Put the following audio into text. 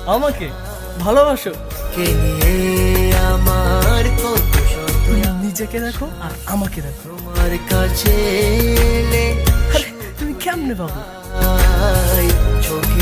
আমাকে ভালোবাসো? কে নিয়ে আমার কত শত তুমি নিজেকে দেখো আর আমাকে দেখো। তোমার কাছে এলে আরে তুমি কেমনে বাবু? চোখে